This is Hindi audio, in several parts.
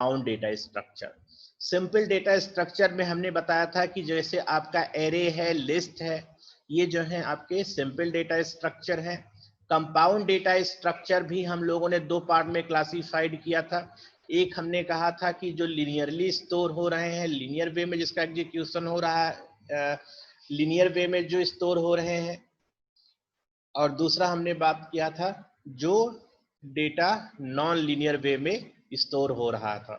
Compound data structure. Simple data structure में हमने बताया था कि जैसे आपका एरे है, लिस्ट है, ये जो है आपके सिंपल डेटा स्ट्रक्चर है। कंपाउंड डेटा स्ट्रक्चर भी हम लोगों ने दो पार्ट में क्लासिफाइड किया था। एक हमने कहा था कि जो लिनियरली स्टोर हो रहे हैं, लिनियर वे में जिसका एग्जीक्यूशन हो रहा है, लिनियर वे में जो स्टोर हो रहे हैं, और दूसरा हमने बात किया था जो डेटा नॉन लीनियर वे में स्टोर हो रहा था।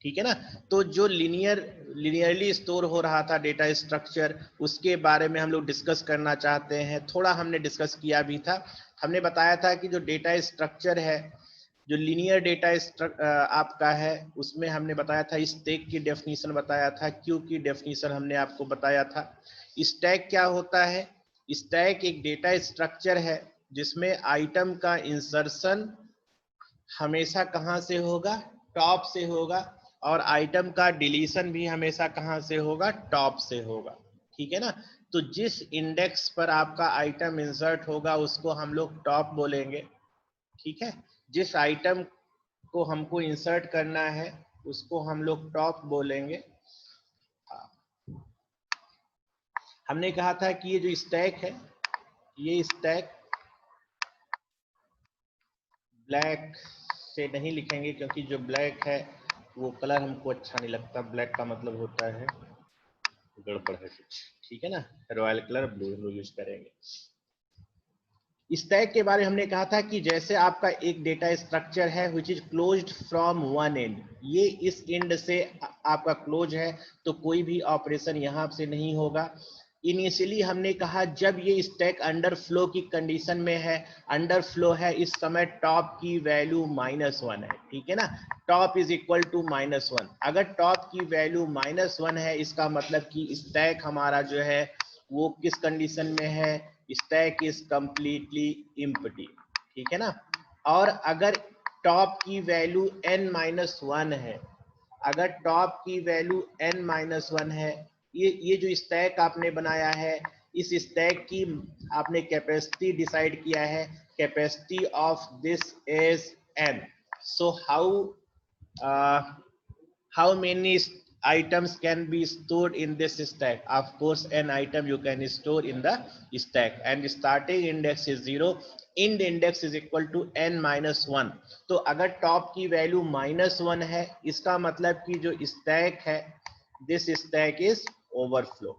ठीक है ना। तो जो लिनियरली स्टोर हो रहा था डेटा स्ट्रक्चर, उसके बारे में हम लोग डिस्कस करना चाहते हैं। थोड़ा हमने डिस्कस किया भी था। हमने बताया था कि जो डेटा स्ट्रक्चर है, जो लीनियर डेटा आपका है, उसमें हमने बताया था स्टैक की डेफिनेशन बताया था, क्यू की डेफिनेशन हमने आपको बताया था। स्टैक क्या होता है? स्टैक एक डेटा स्ट्रक्चर है जिसमें आइटम का इंसर्शन हमेशा कहां से होगा? टॉप से होगा, और आइटम का डिलीशन भी हमेशा कहां से होगा? टॉप से होगा। ठीक है ना। तो जिस इंडेक्स पर आपका आइटम इंसर्ट होगा उसको हम लोग टॉप बोलेंगे। ठीक है। जिस आइटम को हमको इंसर्ट करना है उसको हम लोग टॉप बोलेंगे। हमने कहा था कि ये जो स्टैक है, ये स्टैक ब्लैक से नहीं लिखेंगे क्योंकि जो ब्लैक है वो कलर हमको अच्छा नहीं लगता। ब्लैक का मतलब होता है गड़बड़ है कुछ। ठीक है ना। रॉयल कलर ब्लू हम लोग यूज करेंगे। स्टैक के बारे में हमने कहा था कि जैसे आपका एक डेटा स्ट्रक्चर है which is closed from one and, ये इस एंड से आपका क्लोज है तो कोई भी ऑपरेशन यहां से नहीं होगा। इनिशियली हमने कहा जब ये स्टैक अंडर फ्लो की कंडीशन में है, अंडर फ्लो है, इस समय टॉप की वैल्यू -1 है। ठीक है ना। Top is equal to -1। अगर टॉप की वैल्यू -1 है, इसका मतलब कि स्टैक हमारा जो है वो किस कंडीशन में है? Stack is completely empty. ठीक है ना। और अगर टॉप की वैल्यू n-1 है, अगर टॉप की वैल्यू n-1 है, ये जो स्टैक आपने बनाया है, इस स्टैक की आपने कैपेसिटी डिसाइड किया है, capacity of this is n। So how many items can be stored in this stack? Of course n item you can store in the stack, and starting index is 0, end index is equal to n-1। तो अगर टॉप की वैल्यू -1 है, इसका मतलब कि जो स्टैक है, दिस स्टैक इज ओवरफ्लो।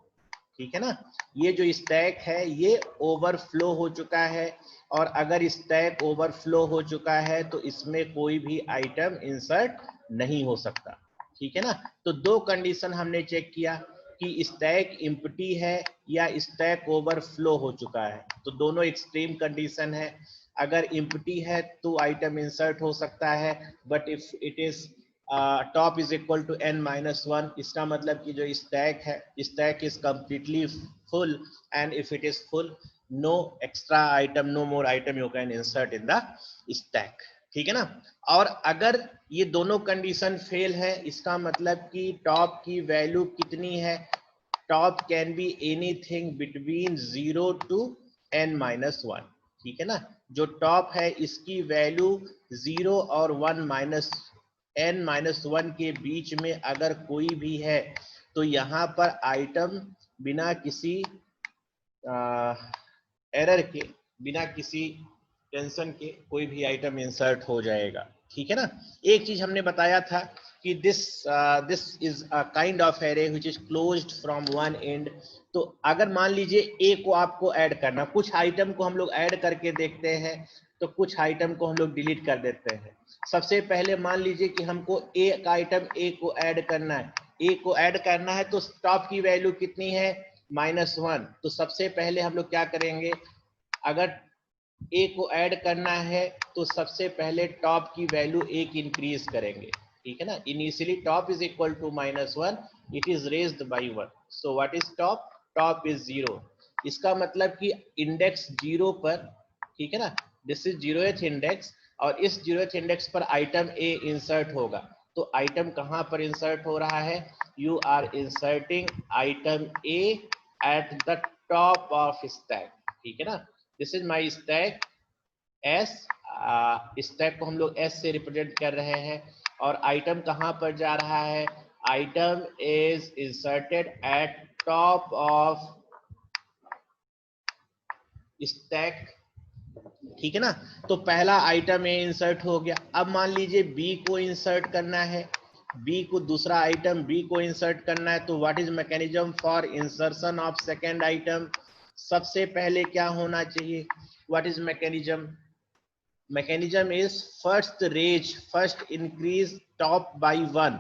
ठीक है ना। ये जो स्टैक है ये ओवरफ्लो हो चुका है, और अगर स्टैक ओवरफ्लो हो चुका है तो इसमें कोई भी आइटम इंसर्ट नहीं हो सकता। ठीक है ना। तो दो कंडीशन हमने चेक किया कि स्टैक एम्प्टी है या स्टैक ओवरफ्लो हो चुका है। तो दोनों एक्सट्रीम कंडीशन है। अगर एम्प्टी है तो आइटम इंसर्ट हो सकता है, but if it is top is equal to n-1, इसका मतलब कि जो स्टैक है, stack is completely full, and if it is full, no extra item, no more item you can insert in the stack. ठीक है ना। और अगर ये दोनों कंडीशन फेल है, इसका मतलब कि टॉप की वैल्यू कितनी है? Top can be anything between 0 to n-1। ठीक है ना। जो टॉप है इसकी वैल्यू 0 और n-1 के बीच में अगर कोई भी है तो यहाँ पर आइटम बिना किसी एरर के, बिना किसी टेंशन के कोई भी आइटम इंसर्ट हो जाएगा। ठीक है ना। एक चीज हमने बताया था कि this is a kind of array which is closed from one and. तो अगर मान लीजिए ए को आपको ऐड करना, कुछ आइटम को हम लोग ऐड करके देखते हैं, तो कुछ आइटम को हम लोग डिलीट कर देते हैं। सबसे पहले मान लीजिए कि हमको एक आइटम ए को ऐड करना है, ए को ऐड करना है, तो टॉप की वैल्यू कितनी है? -1। तो सबसे पहले हम लोग क्या करेंगे? अगर ए को ऐड करना है तो सबसे पहले टॉप की वैल्यू एक इंक्रीज करेंगे। ठीक है ना। Initially top is equal to -1, it is raised by 1। So what is top? Top is 0। इसका मतलब कि इंडेक्स 0 पर, ठीक है ना, दिस इज 0th इंडेक्स, और इस 0th इंडेक्स पर आइटम ए इंसर्ट होगा। तो आइटम कहां पर इंसर्ट हो रहा है? You are inserting item A at the top of stack. ठीक है ना। This is my stack S, stack को हम लोग एस से रिप्रेजेंट कर रहे हैं, और आइटम कहां पर जा रहा है, item is inserted eight top of stack, ठीक है ना। तो पहला आइटम ए इंसर्ट हो गया। अब मान लीजिए बी को इंसर्ट करना है, बी को दूसरा आइटम बी को इंसर्ट करना है, तो what is mechanism for insertion of second item, सबसे पहले क्या होना चाहिए, what is mechanism, mechanism is first increase top bye 1,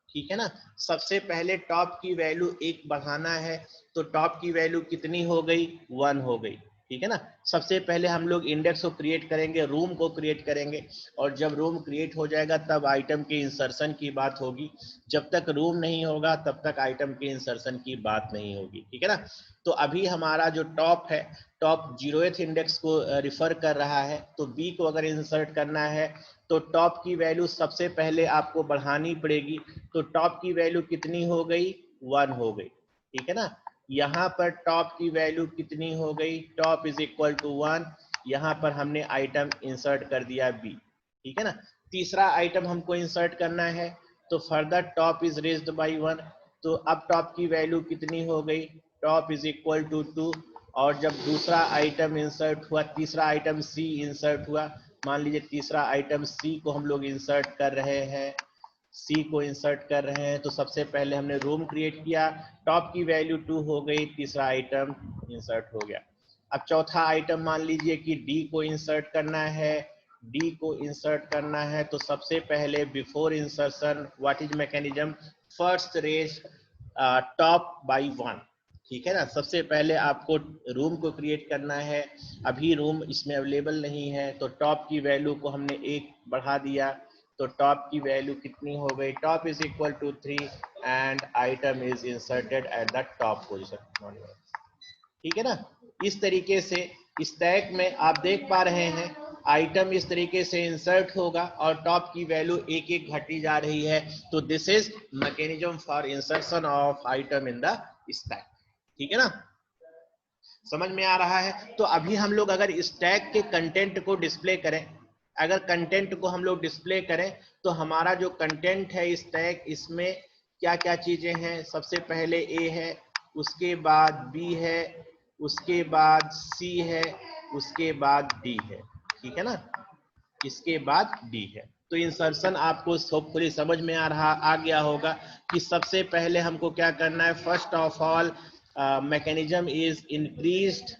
ठीक है ना। सबसे पहले टॉप की वैल्यू 1 बढ़ाना है, तो टॉप की वैल्यू कितनी हो गई, 1 हो गई, ठीक है ना। सबसे पहले हम लोग इंडेक्स को क्रिएट करेंगे, रूम को क्रिएट करेंगे, और जब रूम क्रिएट हो जाएगा तब आइटम के इंसर्शन की बात होगी। जब तक रूम नहीं होगा तब तक आइटम के इंसर्शन की बात नहीं होगी, ठीक है ना। तो अभी हमारा जो टॉप है, टॉप 0th इंडेक्स को रिफर कर रहा है, तो बी को अगर इंसर्ट करना है तो टॉप की वैल्यू सबसे पहले आपको बढ़ानी पड़ेगी। तो टॉप की वैल्यू कितनी हो गई, 1 हो गई, ठीक है ना। यहाँ पर टॉप की वैल्यू कितनी हो गई, टॉप इज इक्वल टू 1, यहाँ पर हमने आइटम इंसर्ट कर दिया बी, ठीक है ना। तीसरा आइटम हमको इंसर्ट करना है, तो further top is raised by 1, तो अब टॉप की वैल्यू कितनी हो गई, टॉप इज इक्वल टू 2, और जब दूसरा आइटम इंसर्ट हुआ, तीसरा आइटम सी इंसर्ट हुआ, मान लीजिए तीसरा आइटम सी को हम लोग इंसर्ट कर रहे हैं, सी को इंसर्ट कर रहे हैं, तो सबसे पहले हमने रूम क्रिएट किया, टॉप की वैल्यू 2 हो गई, तीसरा आइटम इंसर्ट हो गया। अब चौथा आइटम मान लीजिए कि डी को इंसर्ट करना है, डी को इंसर्ट करना है, तो सबसे पहले before insertion what is mechanism, first raise top bye 1, ठीक है ना। सबसे पहले आपको रूम को क्रिएट करना है, अभी रूम इसमें अवेलेबल नहीं है, तो टॉप की वैल्यू को हमने 1 बढ़ा दिया, तो टॉप की वैल्यू कितनी हो गई, top is equal to 3 and item is inserted at the top position, ठीक है ना। इस तरीके से स्टैक में आप देख पा रहे हैं आइटम इस तरीके से इंसर्ट होगा और टॉप की वैल्यू एक एक घटी जा रही है, तो this is mechanism for insertion of item in the stack, ठीक है ना, समझ में आ रहा है। तो अभी हम लोग अगर स्टैक के कंटेंट को डिस्प्ले करें, अगर कंटेंट को हम लोग डिस्प्ले करें, तो हमारा जो कंटेंट है स्टैक, इसमें क्या क्या चीजें हैं, सबसे पहले ए है, उसके बाद बी है, उसके बाद सी है, उसके बाद डी है, ठीक है ना, इसके बाद डी है। तो इंसर्शन आपको होपफुली समझ में आ गया होगा कि सबसे पहले हमको क्या करना है, first of all mechanism is increased,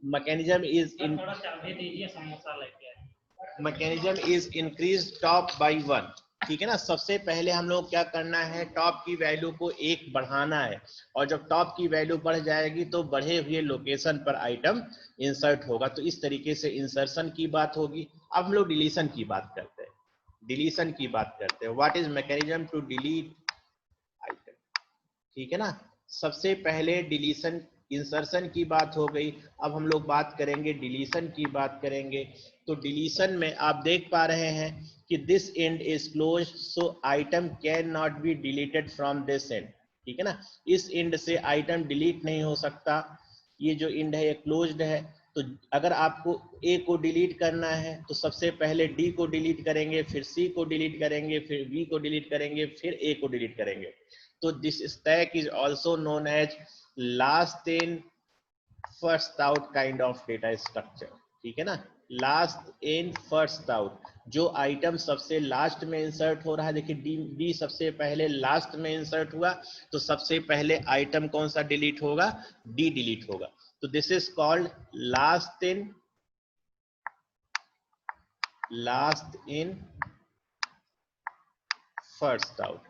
mechanism is in mechanism is increase top bye 1, ठीक है ना। सबसे पहले हम लोग क्या करना है, टॉप की वैल्यू को 1 बढ़ाना है, और जब टॉप की वैल्यू बढ़ जाएगी तो बढ़े हुए लोकेशन पर आइटम इंसर्ट होगा। तो इस तरीके से इंसर्शन की बात होगी। अब हम लोग डिलीशन की बात करते हैं, डिलीशन की बात करते हैं, what is mechanism to delete item, ठीक है ना। सबसे पहले डिलीशन, इंसर्शन की बात हो गई, अब हम लोग बात करेंगे डिलीशन की बात करेंगे। तो डिलीशन में आप देख पा रहे हैं कि this and is close, so item can not be deleted from this and, ठीक है ना। इस एंड से आइटम डिलीट नहीं हो सकता, ये जो एंड है ये क्लोज्ड है। तो अगर आपको ए को डिलीट करना है तो सबसे पहले डी को डिलीट करेंगे, फिर सी को डिलीट करेंगे, फिर बी को डिलीट करेंगे, फिर ए को डिलीट करेंगे। तो this stack is also known as last in first out kind of data structure, ठीक है ना, लास्ट इन फर्स्ट आउट। जो आइटम सबसे लास्ट में इंसर्ट हो रहा है, देखिए डी सबसे पहले लास्ट में इंसर्ट हुआ, तो सबसे पहले आइटम कौन सा डिलीट होगा, डी डिलीट होगा। तो this is called last in first out,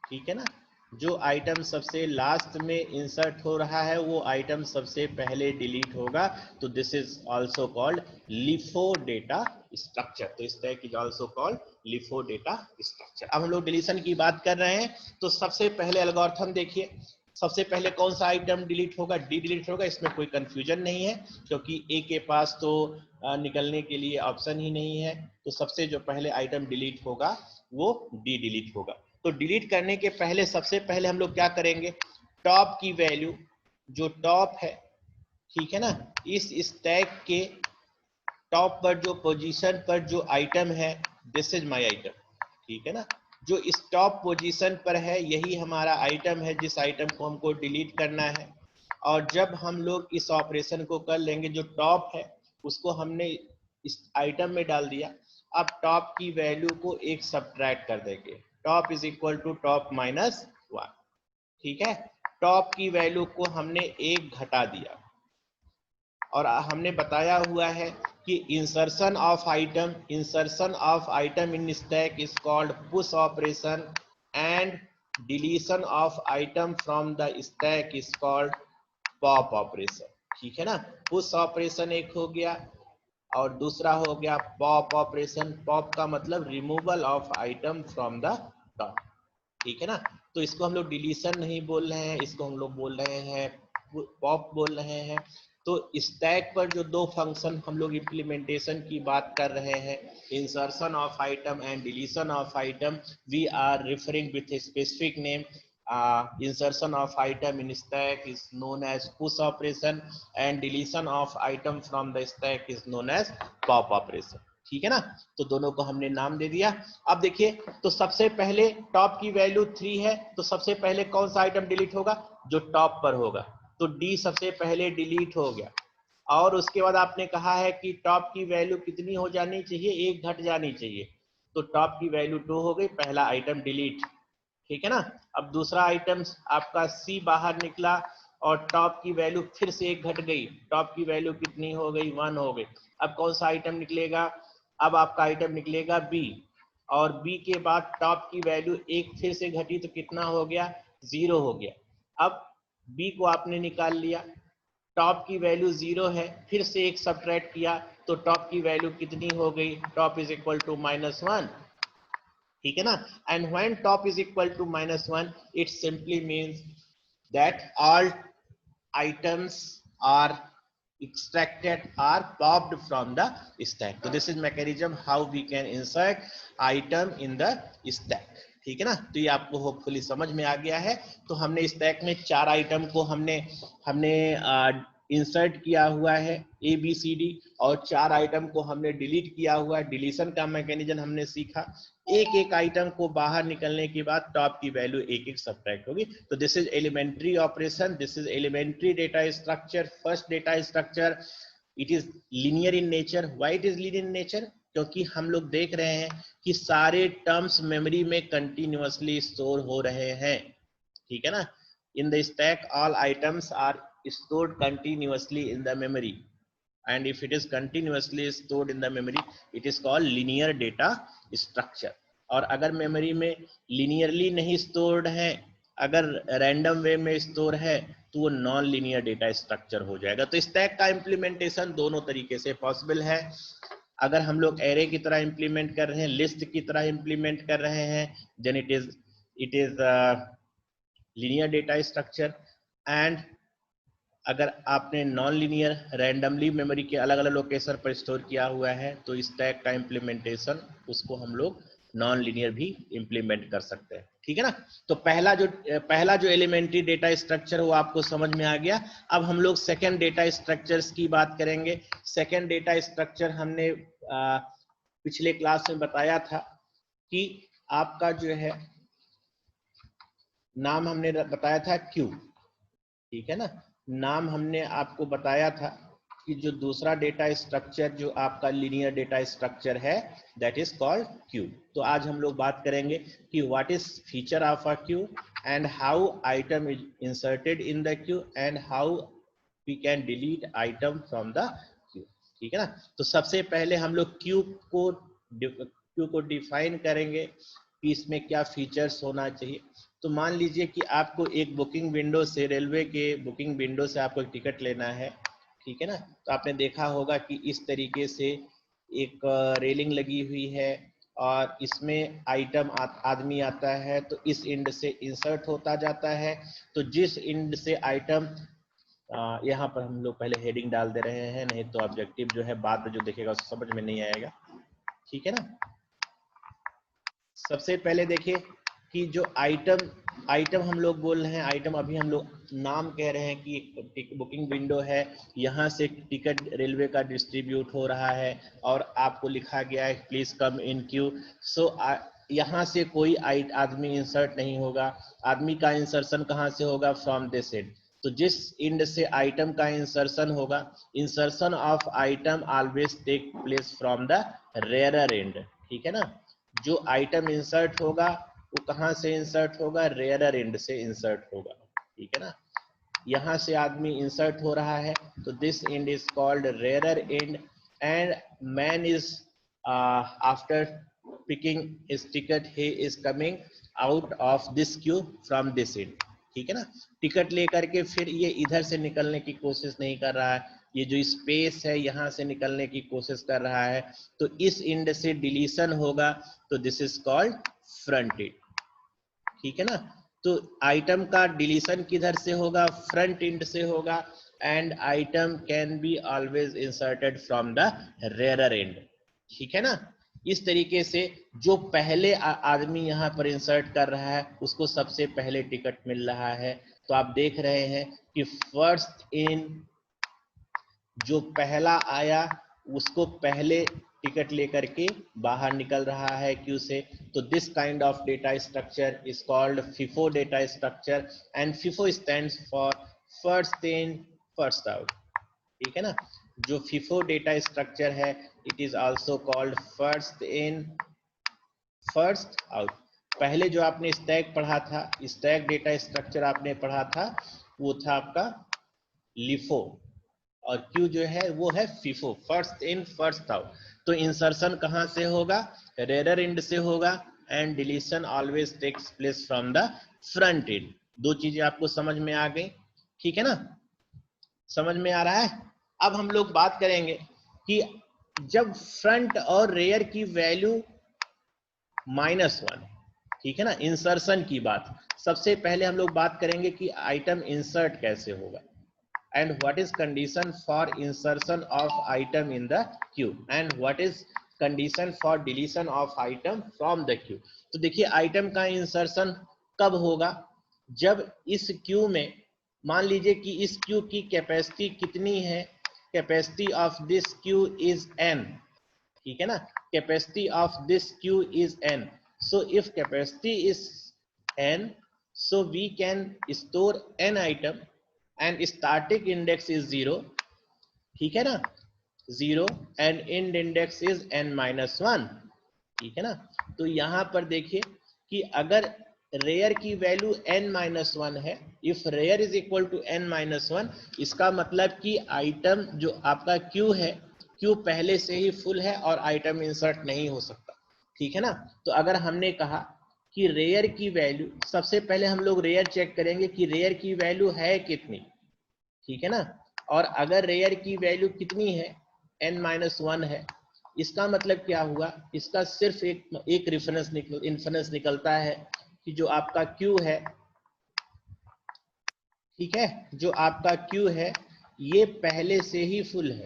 ठीक है ना। जो आइटम सबसे लास्ट में इंसर्ट हो रहा है वो आइटम सबसे पहले डिलीट होगा, तो this is also called LIFO data structure. तो इस तरह की also called LIFO data structure. अब हम लोग डिलीशन की बात कर रहे हैं, तो सबसे पहले एल्गोरिथम देखिए, सबसे पहले कौन सा आइटम डिलीट होगा, डी डिलीट होगा, इसमें कोई कंफ्यूजन नहीं है, क्योंकि ए के पास तो निकलने के लिए ऑप्शन ही नहीं है। तो सबसे जो पहले आइटम डिलीट होगा वो डी डिलीट होगा। तो डिलीट करने के पहले सबसे पहले हम लोग क्या करेंगे, टॉप की वैल्यू, जो टॉप है, ठीक है ना, इस स्टैक के टॉप पर जो पोजीशन पर जो आइटम है, दिस इज माय आइटम, ठीक है ना। जो इस टॉप पोजीशन पर है यही हमारा आइटम है, जिस आइटम को हमको डिलीट करना है। और जब हम लोग इस ऑपरेशन को कर लेंगे, जो टॉप है उसको हमने इस आइटम में डाल दिया, अब टॉप की वैल्यू को एक सब्ट्रैक्ट कर देंगे, top is equal to top minus 1, ठीक है। टॉप की वैल्यू को हमने एक घटा दिया, और हमने बताया हुआ है कि insertion of item in stack is called push operation and deletion of item from the stack is called pop operation, ठीक है ना। पुश ऑपरेशन एक हो गया और दूसरा हो गया पॉप ऑपरेशन। पॉप का मतलब removal of item from the top, ठीक है ना। तो इसको हम लोग डिलीशन नहीं बोल रहे हैं, इसको हम लोग बोल रहे हैं पॉप बोल रहे हैं। तो स्टैक पर जो दो फंक्शन हम लोग इम्प्लीमेंटेशन की बात कर रहे हैं, insertion of item and deletion of item, we are referring with a specific name. Insertion of item in stack is known as push operation and deletion of item from the stack is known as pop operation, ठीक है ना। तो दोनों को हमने नाम दे दिया। अब देखिए, तो सबसे पहले टॉप की वैल्यू 3 है, तो सबसे पहले कौन सा आइटम डिलीट होगा, जो टॉप पर होगा, तो डी सबसे पहले डिलीट हो गया। और उसके बाद आपने कहा है कि टॉप की वैल्यू कितनी हो जानी चाहिए, एक घट जानी चाहिए, तो टॉप की वैल्यू 2 हो गई, पहला आइटम डिलीट, ठीक है ना। अब दूसरा आइटम आपका सी बाहर निकला और टॉप की वैल्यू फिर से एक घट गई, टॉप की वैल्यू कितनी हो गई, 1 हो गई। अब कौन सा आइटम निकलेगा, अब आपका आइटम निकलेगा बी, और बी के बाद टॉप की वैल्यू एक फिर से घटी तो कितना हो गया, 0 हो गया। अब बी को आपने निकाल लिया, टॉप की वैल्यू 0 है, फिर से एक सब्ट्रैक्ट किया तो टॉप की वैल्यू कितनी हो गई, टॉप इज इक्वल टू -1, ठीक है ना। And when top is equal to -1, it simply means that all items are extracted or popped from the stack. So this is mechanism how we can insert item in the stack, ठीक है ना। तो ये आपको होपफुली समझ में आ गया है। तो हमने स्टैक में 4 आइटम को हमने इंसर्ट किया हुआ है ए बी सी डी, और 4 आइटम को हमने डिलीट किया हुआ है। डिलीशन का मैकेनिज्म हमने सीखा, एक एक आइटम को बाहर निकलने के बाद टॉप की वैल्यू एक एक सब्ट्रैक्ट होगी। तो this is elementary operation, this is elementary data structure. First data structure, it is linear in nature. Why it is linear in nature, क्योंकि हम लोग देख रहे हैं कि सारे टर्म्स मेमोरी में कंटिन्यूअसली स्टोर हो रहे हैं, ठीक है ना। In the stack all items are stored continuously in the memory, and if it is continuously stored in the memory it is called linear data structure। और अगर मेमोरी में linearly नहीं stored है, अगर रैंडम वे में स्टोर है, तो वो नॉन लीनियर डेटा स्ट्रक्चर हो जाएगा। तो स्टैक का इंप्लीमेंटेशन दोनों तरीके से पॉसिबल है। अगर हम लोग एरे की तरह इंप्लीमेंट कर रहे हैं, लिस्ट की तरह इंप्लीमेंट कर रहे हैं, then it is linear data structure. And अगर आपने नॉन लीनियर रैंडमली मेमोरी के अलग अलग लोकेशन पर स्टोर किया हुआ है, तो स्टैक का इंप्लीमेंटेशन उसको हम लोग नॉन लीनियर भी इंप्लीमेंट कर सकते हैं, ठीक है ना। तो पहला जो एलिमेंट्री डेटा स्ट्रक्चर वो आपको समझ में आ गया। अब हम लोग सेकंड डेटा स्ट्रक्चर्स की बात करेंगे। सेकंड डेटा स्ट्रक्चर हमने पिछले क्लास में बताया था कि आपका जो है नाम हमने बताया था क्यू, ठीक है ना। नाम हमने आपको बताया था कि जो दूसरा डेटा स्ट्रक्चर जो आपका लीनियर डेटा स्ट्रक्चर है, दैट इज कॉल्ड क्यू। तो आज हम लोग बात करेंगे कि what is feature of a queue and how item is inserted in the queue and how we can delete item from the queue, ठीक है ना। तो सबसे पहले हम लोग क्यू को डिफाइन करेंगे कि इसमें क्या फीचर्स होना चाहिए। तो मान लीजिए कि आपको एक बुकिंग विंडो से, रेलवे के बुकिंग विंडो से आपको एक टिकट लेना है, ठीक है ना। तो आपने देखा होगा कि इस तरीके से एक रेलिंग लगी हुई है और इसमें आइटम आदमी आता है, तो इस एंड से इंसर्ट होता जाता है। तो जिस एंड से आइटम, यहाँ पर हम लोग पहले हेडिंग डाल दे रहे हैं, नहीं तो ऑब्जेक्टिव जो है बाद में जो देखेगा समझ में नहीं आएगा, ठीक है ना। सबसे पहले देखिए कि जो आइटम हम लोग बोल रहे हैं, आइटम अभी हम लोग नाम कह रहे हैं कि एक बुकिंग विंडो है, यहाँ से टिकट रेलवे का डिस्ट्रीब्यूट हो रहा है और आपको लिखा गया है प्लीज कम इन क्यू। सो यहाँ से कोई आदमी इंसर्ट नहीं होगा। आदमी का इंसर्शन कहाँ से होगा? From this end. तो जिस एंड से आइटम का इंसर्शन होगा, insertion of item always take place from the rear end. ठीक है ना? जो आइटम इंसर्ट होगा वो कहाँ से इंसर्ट होगा? रेयरर एंड से इंसर्ट होगा। ठीक है ना? यहाँ से आदमी इंसर्ट हो रहा है तो this and is called rarer and, and man is after picking his ticket he is coming out of this Q from this and. ठीक है ना? टिकट लेकर के फिर ये इधर से निकलने की कोशिश नहीं कर रहा है, ये जो स्पेस है यहाँ से निकलने की कोशिश कर रहा है, तो इस एंड से डिलीशन होगा, तो this is called front end. ठीक है ना? तो आइटम का डिलीशन किधर से होगा? फ्रंट एंड से होगा, and item can be always inserted from the rear end. ठीक है ना? इस तरीके से जो पहले आदमी यहाँ पर इंसर्ट कर रहा है उसको सबसे पहले टिकट मिल रहा है। तो आप देख रहे हैं कि फर्स्ट इन, जो पहला आया उसको पहले टिकट लेकर के बाहर निकल रहा है क्यू से। तो this kind of data structure is called FIFO data structure, and FIFO stands for first in first out. ठीक है ना? जो FIFO डेटा स्ट्रक्चर है it is also called first in first out. पहले जो आपने स्टैक पढ़ा था, स्टैक डेटा स्ट्रक्चर आपने पढ़ा था, वो था आपका LIFO, और क्यू जो है वो है FIFO, first in first out. तो इंसर्शन कहां से होगा? रेयरर एंड से होगा, and deletion always takes place from the front end. दो चीजें आपको समझ में आ गई। ठीक है ना? समझ में आ रहा है? अब हम लोग बात करेंगे कि जब फ्रंट और रेयर की वैल्यू -1, ठीक है ना, इंसर्शन की बात। सबसे पहले हम लोग बात करेंगे कि आइटम इंसर्ट कैसे होगा, and what is condition for insertion of item in the queue, and what is condition for deletion of item from the queue। तो देखिए आइटम का इंसर्शन कब होगा? जब इस क्यू में, मान लीजिए कि इस क्यू की कैपेसिटी कितनी है? Capacity of this queue is n। ठीक है ना? Capacity of this queue is n। So if capacity is n, so we can store n item and static index is 0। ठीक है ना? 0 and end index is n-1। ठीक है ना? तो यहां पर देखिए कि अगर रेयर की वैल्यू n-1 है, if rear is equal to n-1, इसका मतलब कि आइटम जो आपका क्यू है, क्यू पहले से ही फुल है और आइटम इंसर्ट नहीं हो सकता। ठीक है ना? तो अगर हमने कहा कि रेयर की वैल्यू, सबसे पहले हम लोग रेयर चेक करेंगे कि रेयर की वैल्यू है कितनी। ठीक है ना? और अगर रेयर की वैल्यू कितनी है? n-1 है। इसका मतलब क्या हुआ? इसका सिर्फ एक इन्फरेंस निकलता है कि जो आपका क्यू है, ठीक है, जो आपका क्यू है ये पहले से ही फुल है,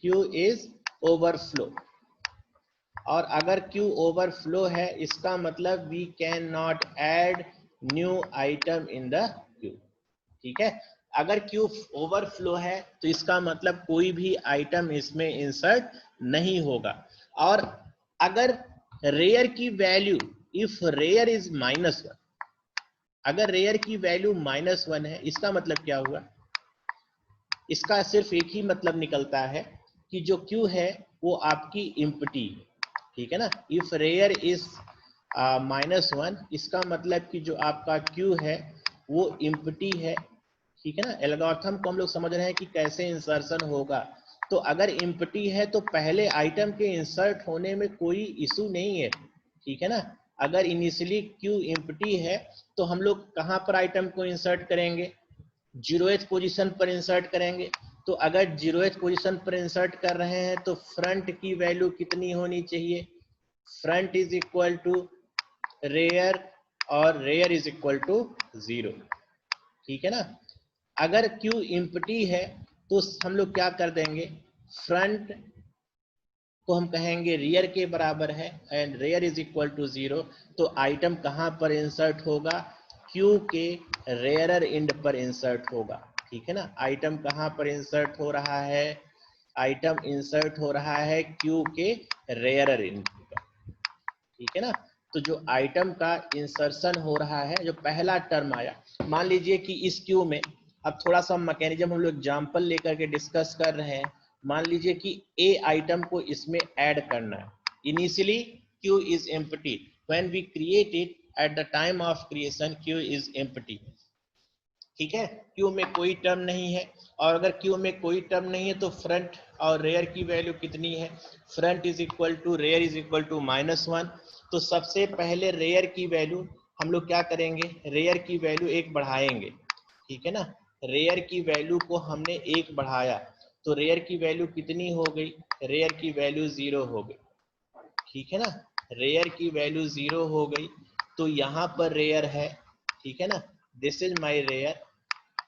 क्यू इज ओवरफ्लो। और अगर क्यू ओवरफ्लो है इसका मतलब we can not add new item in the queue. ठीक है? अगर क्यू ओवरफ्लो है तो इसका मतलब कोई भी आइटम इसमें इंसर्ट नहीं होगा। और अगर रेयर की वैल्यू, इफ रेयर इज -1, अगर रेयर की वैल्यू -1 है, इसका मतलब क्या हुआ? इसका सिर्फ एक ही मतलब निकलता है कि जो क्यू है वो आपकी इम्पटी। ठीक है ना? इफ रेयर इज -1, इसका मतलब कि जो आपका क्यू है वो इम्पटी है। ठीक है ना? एल्गोरिथम को हम लोग समझ रहे हैं कि कैसे इंसर्शन होगा। तो अगर इम्पटी है तो पहले आइटम के इंसर्ट होने में कोई इशू नहीं है। ठीक है ना? अगर इनिशियली क्यू इम्पटी है तो हम लोग कहां पर आइटम को इंसर्ट करेंगे? 0th पोजीशन पर इंसर्ट करेंगे। तो अगर 0th पोजीशन पर इंसर्ट कर रहे हैं तो फ्रंट की वैल्यू कितनी होनी चाहिए? Front is equal to rear, और रेयर इज इक्वल टू 0। ठीक है ना? अगर क्यू इम्पटी है तो हम लोग क्या कर देंगे? फ्रंट को हम कहेंगे रियर के बराबर है, and rear is equal to 0। तो आइटम कहां पर इंसर्ट होगा? क्यू के रेयरर एंड पर इंसर्ट होगा। ठीक है ना? आइटम कहां पर इंसर्ट हो रहा है? आइटम इंसर्ट हो रहा है क्यू के रेयरर एंड पर। ठीक है ना? तो जो आइटम का इंसर्शन हो रहा है, जो पहला टर्म आया, मान लीजिए कि इस क्यू में, अब थोड़ा सा मैकेनिज्म हम लोग एग्जाम्पल लेकर के डिस्कस कर रहे हैं। मान लीजिए कि ए आइटम को इसमें ऐड करना है। Initially queue is empty, when we create it at the time of creation queue is empty. ठीक है, क्यू में कोई टर्म नहीं है, और अगर क्यू में कोई टर्म नहीं है तो फ्रंट और रेयर की वैल्यू कितनी है, front is equal to rear is equal to -1। तो सबसे पहले रेयर की वैल्यू हम लोग क्या करेंगे, रेयर की वैल्यू 1 बढ़ाएंगे। ठीक है ना, रेयर की वैल्यू को हमने 1 बढ़ाया तो रेयर की वैल्यू कितनी हो गई, रेयर की वैल्यू 0 हो गई। ठीक है ना, रेयर की वैल्यू 0 हो गई, तो यहाँ पर रेयर है। ठीक है ना, दिस इज माई रेयर।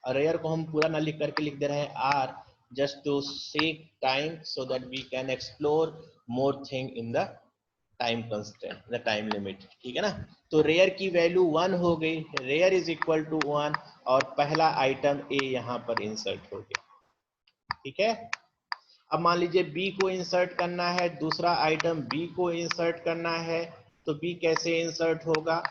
और रेयर को हम पूरा ना लिख करके लिख दे रहे हैं R, just to save time so that we can explore more thing in the time constraint, the time limit. ठीक है ना, तो रेयर की वैल्यू 1 हो गई, रेयर इज इक्वल टू 1, और पहला आइटम ए यहाँ पर इंसर्ट हो गया। ठीक है, अब मान लीजिए बी को इंसर्ट करना है, दूसरा आइटम बी को इंसर्ट करना है, तो बी कैसे इंसर्ट होगा,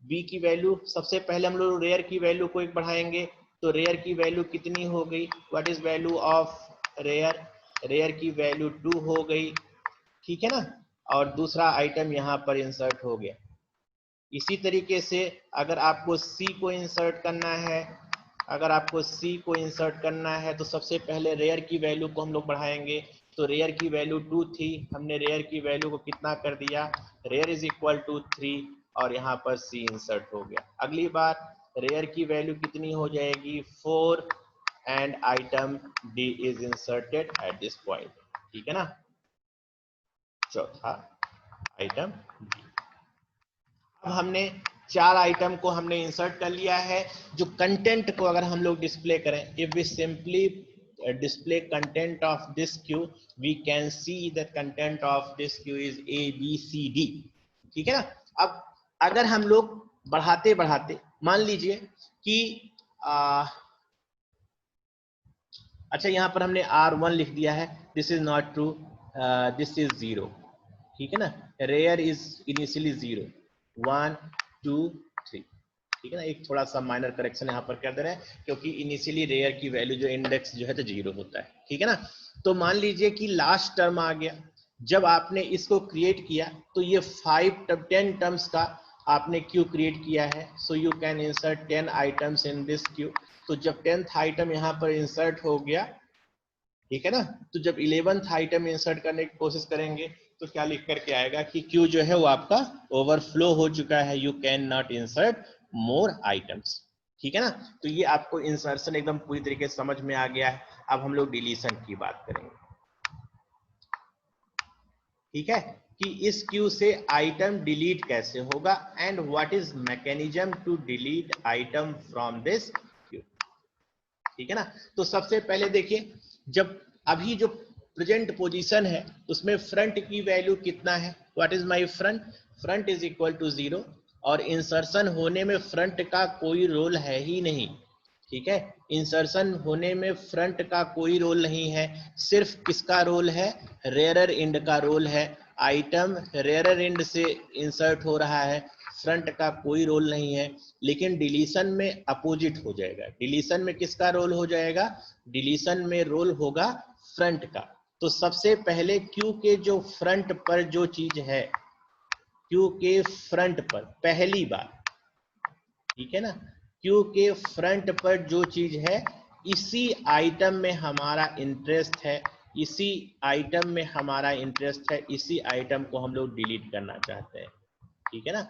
बी की वैल्यू सबसे पहले हम लोग रेयर की वैल्यू को 1 बढ़ाएंगे, तो रेयर की वैल्यू कितनी हो गई, what is value of rear, rear की वैल्यू 2 हो गई। ठीक है ना, और दूसरा आइटम यहाँ पर इंसर्ट हो गया। इसी तरीके से अगर आपको सी को इंसर्ट करना है, अगर आपको सी को इंसर्ट करना है तो सबसे पहले रेयर की वैल्यू को हम लोग बढ़ाएंगे, तो रेयर की वैल्यू 2 थी, हमने रेयर की वैल्यू को कितना कर दिया, रेयर इज इक्वल टू 3, और यहाँ पर सी इंसर्ट हो गया। अगली बार रेयर की वैल्यू कितनी हो जाएगी, 4, and item D is inserted at this point. ठीक है ना, चौथा आइटम डी। अब हमने 4 आइटम को हमने इंसर्ट कर लिया है। जो कंटेंट को अगर हम लोग डिस्प्ले करें, if we simply display content of this queue, we can see the content of this queue is A B C D. ठीक है ना, अब अगर हम लोग बढ़ाते बढ़ाते मान लीजिए कि अच्छा यहाँ पर हमने R1 लिख दिया है, this is not true, this is 0। ठीक है ना, रेयर इज इनिशियली 0, 1 2 3। ठीक है ना, एक थोड़ा सा माइनर करेक्शन यहाँ पर कर दे रहे हैं, क्योंकि इनिशियली रेयर की वैल्यू जो इंडेक्स जो है तो 0 होता है। ठीक है ना, तो मान लीजिए कि लास्ट टर्म आ गया, जब आपने इसको क्रिएट किया तो ये 10 टर्म्स का आपने क्यू क्रिएट किया है, so you can insert 10 items in this Q. तो जब 10th आइटम यहाँ पर इंसर्ट हो गया, ठीक है ना, तो जब 11th आइटम इंसर्ट करने की कोशिश करेंगे तो क्या लिख करके आएगा कि क्यू जो है वो आपका ओवरफ्लो हो चुका है, you can not insert more items. ठीक है ना, तो ये आपको इंसर्शन एकदम पूरी तरीके से समझ में आ गया है। अब हम लोग डिलीशन की बात करेंगे। ठीक है, कि इस क्यू से आइटम डिलीट कैसे होगा, and what is mechanism to delete item from this queue. ठीक है ना, तो सबसे पहले देखिए, जब अभी जो प्रेजेंट पोजीशन है उसमें फ्रंट की वैल्यू कितना है, what is my front, front is equal to 0, और इंसर्शन होने में फ्रंट का कोई रोल है ही नहीं। ठीक है, इंसर्शन होने में फ्रंट का कोई रोल नहीं है, सिर्फ किसका रोल है, रेयरर एंड का रोल है। आइटम रेयरर एंड से इंसर्ट हो रहा है, फ्रंट का कोई रोल नहीं है। लेकिन डिलीशन में अपोजिट हो जाएगा, डिलीशन में किसका रोल हो जाएगा, डिलीशन में रोल होगा फ्रंट का। तो सबसे पहले क्यू के जो फ्रंट पर जो चीज है, क्यू के फ्रंट पर पहली बार, ठीक है ना, क्यू के फ्रंट पर जो चीज है, इसी आइटम में हमारा इंटरेस्ट है, इसी आइटम में हमारा इंटरेस्ट है, इसी आइटम को हम लोग डिलीट करना चाहते हैं। ठीक है ना,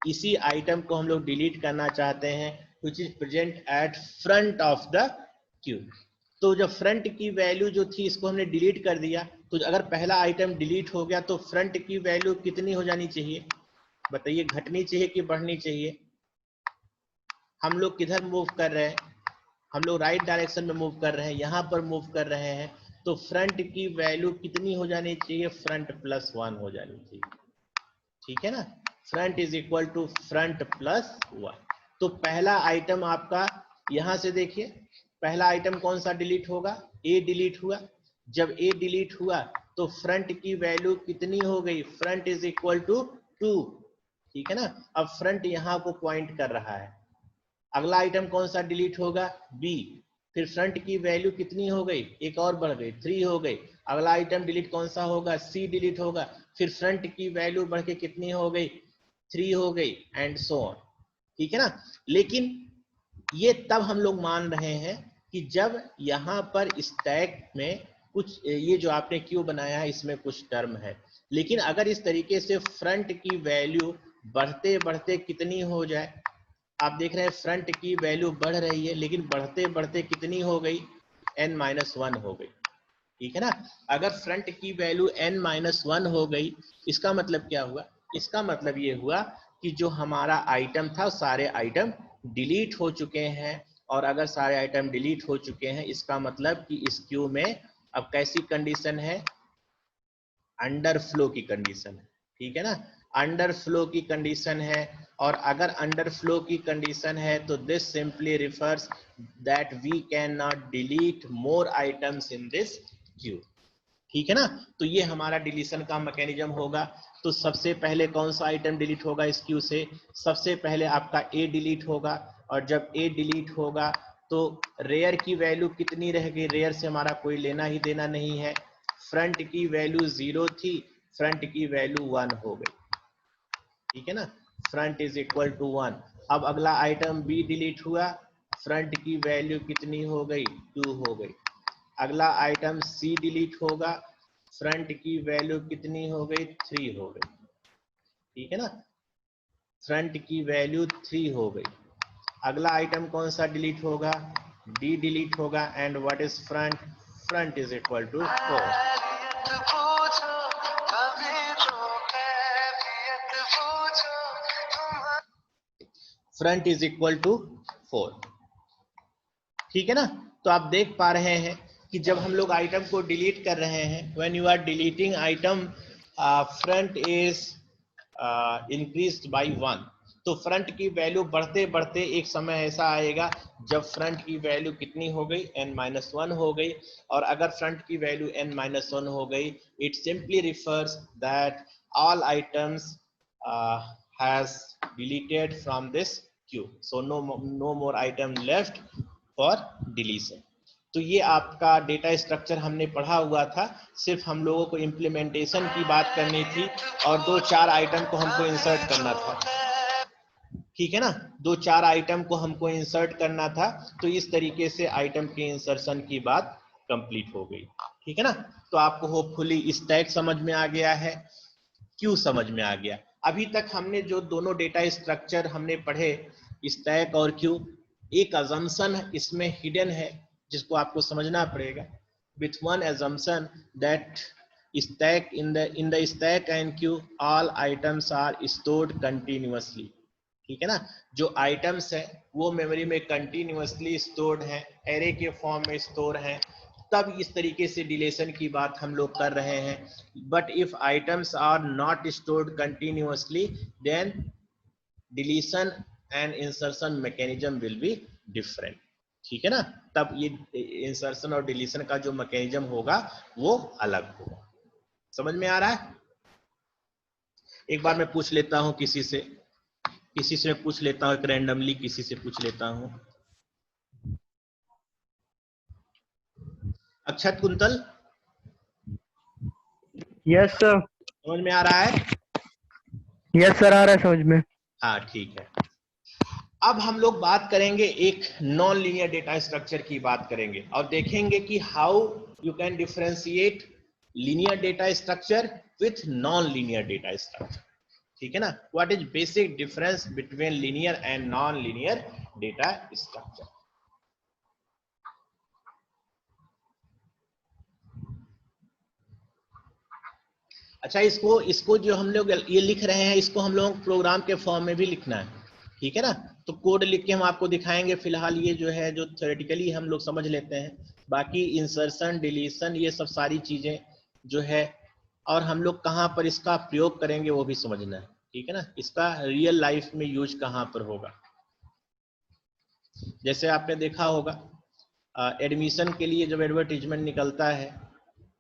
इसी आइटम को हम लोग डिलीट करना चाहते हैं, which is present at front of the queue। तो जब फ्रंट की वैल्यू जो थी इसको हमने डिलीट कर दिया, तो अगर पहला आइटम डिलीट हो गया तो फ्रंट की वैल्यू कितनी हो जानी चाहिए, बताइए, घटनी चाहिए कि बढ़नी चाहिए। हम लोग किधर मूव कर रहे हैं, हम लोग राइट डायरेक्शन में मूव कर रहे हैं, यहाँ पर मूव कर रहे हैं, तो फ्रंट की वैल्यू कितनी हो जानी चाहिए, फ्रंट +1 हो जानी चाहिए। ठीक है ना, front is equal to front +1। तो पहला आइटम आपका यहां से देखिए, पहला आइटम कौन सा डिलीट होगा, ए डिलीट हुआ। जब ए डिलीट हुआ तो फ्रंट की वैल्यू कितनी हो गई, फ्रंट इज इक्वल टू 2, ठीक है ना। अब फ्रंट यहाँ को पॉइंट कर रहा है, अगला आइटम कौन सा डिलीट होगा, बी, फिर फ्रंट की वैल्यू कितनी हो गई, एक और बढ़ गई, 3 हो गई, अगला आइटम डिलीट कौन सा होगा, सी डिलीट होगा, फिर फ्रंट की वैल्यू बढ़ के कितनी हो गई, 3 हो गई, एंड सो ऑन, ठीक है ना। लेकिन ये तब हम लोग मान रहे हैं कि जब यहाँ पर स्टैक में कुछ, ये जो आपने क्यों बनाया है इसमें कुछ टर्म है, लेकिन अगर इस तरीके से फ्रंट की वैल्यू बढ़ते बढ़ते कितनी हो जाए, आप देख रहे हैं फ्रंट की वैल्यू बढ़ रही है लेकिन बढ़ते बढ़ते कितनी हो गई, n-1 हो गई, ठीक है ना। अगर फ्रंट की वैल्यू n-1 हो गई, इसका मतलब क्या हुआ, इसका मतलब ये हुआ कि जो हमारा आइटम था सारे आइटम डिलीट हो चुके हैं, और अगर सारे आइटम डिलीट हो चुके हैं इसका मतलब कि इस क्यू में अब कैसी कंडीशन है, अंडरफ्लो की कंडीशन है, ठीक है ना, अंडरफ्लो की कंडीशन है। और अगर अंडरफ्लो की कंडीशन है तो this simply refers that we can not delete more items in this queue, ठीक है ना। तो ये हमारा डिलीशन का मैकेनिज्म होगा। तो सबसे पहले कौन सा आइटम डिलीट होगा इस क्यू से, सबसे पहले आपका ए डिलीट होगा, और जब ए डिलीट होगा तो रेयर की वैल्यू कितनी रहेगी, रेयर से हमारा कोई लेना ही देना नहीं है, फ्रंट की वैल्यू 0 थी, फ्रंट की वैल्यू 1 हो गई, ठीक है ना, फ्रंट इज इक्वल टू 1। अब अगला आइटम बी डिलीट हुआ, फ्रंट की वैल्यू कितनी हो गई, 2 हो गई। अगला आइटम सी डिलीट होगा, फ्रंट की वैल्यू कितनी हो गई, 3 हो गई, ठीक है ना, फ्रंट की वैल्यू 3 हो गई। अगला आइटम कौन सा डिलीट होगा, डी डिलीट होगा, and what is front, front is equal to 4, front is equal to 4, ठीक है ना। तो आप देख पा रहे हैं कि जब हम लोग आइटम को डिलीट कर रहे हैं, when you are deleting item, front is increased by 1, तो फ्रंट की वैल्यू बढ़ते बढ़ते एक समय ऐसा आएगा जब फ्रंट की वैल्यू कितनी हो गई, n-1 हो गई। और अगर फ्रंट की वैल्यू n-1 हो गई, it simply refers that all items has deleted from this queue, so no more item left for deletion। तो ये आपका डेटा स्ट्रक्चर हमने पढ़ा हुआ था, सिर्फ हम लोगों को इम्प्लीमेंटेशन की बात करनी थी और 2-4 आइटम को हमको इंसर्ट करना था, ठीक है ना, 2-4 आइटम को हमको इंसर्ट करना था। तो इस तरीके से आइटम के इंसर्शन की बात कंप्लीट हो गई, ठीक है ना। तो आपको होपफुली स्टैक समझ में आ गया है, क्यों समझ में आ गया। अभी तक हमने जो दोनों डेटा स्ट्रक्चर हमने पढ़े, स्टैक और क्यू, एक अजम्पशन इसमें हिडन है जिसको आपको समझना पड़ेगा, with one assumption that stack in the stack and queue all items are stored continuously, ठीक है ना। जो आइटम्स है वो मेमोरी में कंटिन्यूअसली स्टोर्ड है, एरे के फॉर्म में स्टोर है, तब इस तरीके से डिलीशन की बात हम लोग कर रहे हैं। But if items are not stored continuously then deletion and insertion mechanism will be different, ठीक है ना। तब ये इंसर्शन और डिलीशन का जो मैकेनिज्म होगा वो अलग होगा। समझ में आ रहा है। एक बार मैं पूछ लेता हूं किसी से पूछ लेता हूं, एक रैंडमली किसी से पूछ लेता हूं। अक्षत कुंतल, यस सर। समझ में आ रहा है। यस सर, आ रहा है समझ में। हाँ ठीक है। अब हम लोग बात करेंगे एक नॉन लीनियर डेटा स्ट्रक्चर की बात करेंगे और देखेंगे कि how you can differentiate linear data structure with non linear data structure, ठीक है ना। What is basic difference between linear and non linear data structure. अच्छा, इसको जो हम लोग ये लिख रहे हैं इसको हम लोग प्रोग्राम के फॉर्म में भी लिखना है, ठीक है ना। तो कोड लिख के हम आपको दिखाएंगे। फिलहाल ये जो है जो थ्योरेटिकली हम लोग समझ लेते हैं, बाकी इंसर्शन डिलीशन ये सब सारी चीजें जो है और हम लोग कहाँ पर इसका प्रयोग करेंगे वो भी समझना है, ठीक है ना। इसका रियल लाइफ में यूज कहाँ पर होगा। जैसे आपने देखा होगा एडमिशन के लिए जब एडवर्टीजमेंट निकलता है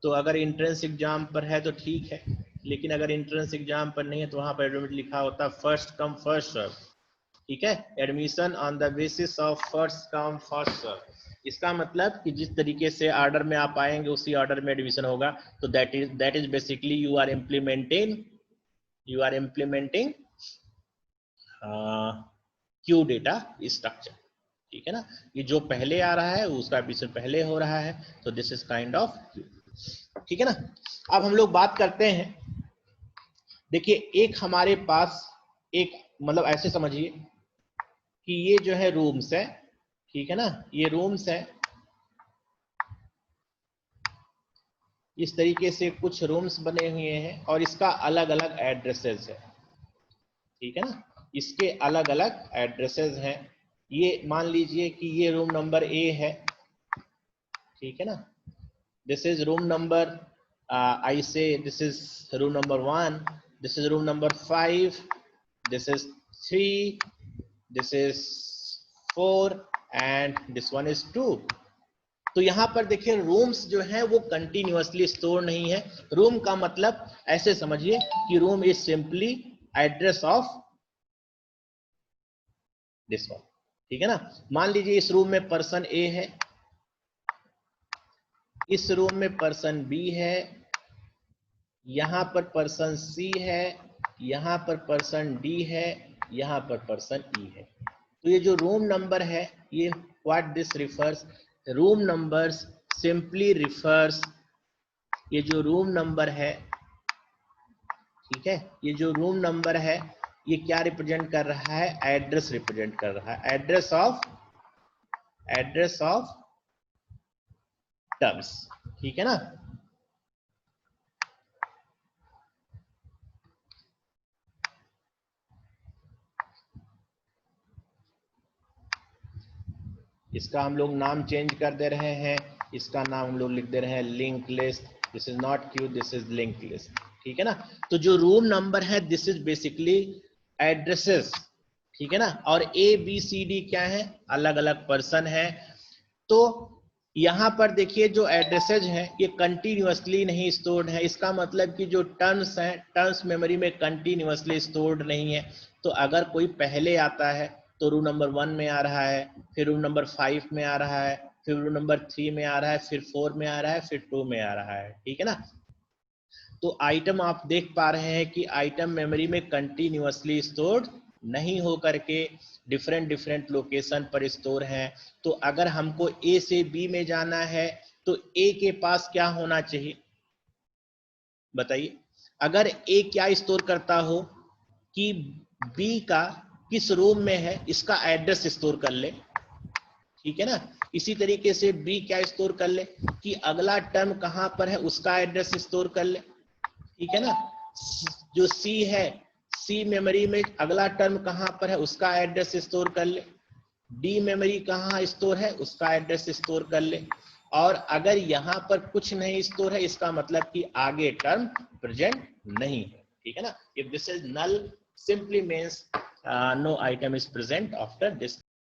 तो अगर एंट्रेंस एग्जाम पर है तो ठीक है, लेकिन अगर एंट्रेंस एग्जाम पर नहीं है तो वहां पर एडमिट लिखा होता है फर्स्ट कम फर्स्ट सर्व, ठीक है, admission on the basis of first come first serve. इसका मतलब कि जिस तरीके से ऑर्डर में आप आएंगे उसी ऑर्डर में एडमिशन होगा। तो that is basically you are implementing queue data structure, ठीक है ना। ये जो पहले आ रहा है उसका एडमिशन पहले हो रहा है, तो this is kind of Q, ठीक है ना। अब हम लोग बात करते हैं, देखिए एक हमारे पास एक मतलब ऐसे समझिए कि ये जो है रूम्स है, ठीक है ना, ये रूम्स है, इस तरीके से कुछ रूम्स बने हुए हैं और इसका अलग अलग एड्रेसेस है, ठीक है ना, इसके अलग अलग एड्रेसेस हैं। ये मान लीजिए कि ये रूम नंबर ए है, ठीक है ना, दिस इज रूम नंबर आई से this is room number 1, this is room number 5, this is 3, this is 4 and this one is 2। तो यहां पर देखिए रूम्स जो है वो कंटिन्यूअसली स्टोर नहीं है। रूम का मतलब ऐसे समझिए कि room is simply address of this one, ठीक है ना। मान लीजिए इस रूम में पर्सन ए है, इस रूम में पर्सन बी है, यहां पर पर्सन सी है, यहां पर पर्सन डी है, यहां पर पर्सन ई है। तो ये जो रूम नंबर है, ये what this refers, room numbers simply refers, ये जो रूम नंबर है, ठीक है, ये जो रूम नंबर है ये क्या रिप्रेजेंट कर रहा है, एड्रेस रिप्रेजेंट कर रहा है, एड्रेस ऑफ टर्म्स, ठीक है ना। इसका हम लोग नाम चेंज कर दे रहे हैं, इसका नाम हम लोग लिख दे रहे हैं link list, this is not Q, this is link list, ठीक है ना। तो जो रूम नंबर है दिस इज बेसिकली एड्रेसेस, ठीक है ना, और ए बी सी डी क्या है, अलग अलग पर्सन है। तो यहां पर देखिए जो एड्रेसेज हैं ये कंटिन्यूअसली नहीं स्टोर्ड है, इसका मतलब कि जो टर्म्स हैं टर्म्स मेमोरी में कंटिन्यूअसली स्टोर्ड नहीं है। तो अगर कोई पहले आता है तो रूम नंबर 1 में आ रहा है, फिर रूम नंबर 5 में आ रहा है, फिर रूम नंबर 3 में आ रहा है, फिर 4 में आ रहा है, फिर 2 में आ रहा है, ठीक है ना। तो आइटम आप देख पा रहे हैं कि आइटम मेमोरी में कंटिन्यूअसली स्टोर्ड नहीं हो करके डिफरेंट लोकेशन पर स्टोर है। तो अगर हमको ए से बी में जाना है तो ए के पास क्या होना चाहिए बताइए। अगर ए क्या स्टोर करता हो कि बी का किस रूम में है इसका एड्रेस स्टोर कर ले, ठीक है ना। इसी तरीके से बी क्या स्टोर कर ले कि अगला टर्म कहां पर है उसका एड्रेस स्टोर कर ले, ठीक है ना। जो सी है, सी मेमोरी में अगला टर्म कहां पर है उसका एड्रेस स्टोर कर ले, डी मेमोरी कहां स्टोर है उसका एड्रेस स्टोर कर ले। और अगर यहां पर कुछ नहीं स्टोर है इसका मतलब कि आगे टर्म प्रेजेंट नहीं है, ठीक है ना। If this is null simply means no item is present after this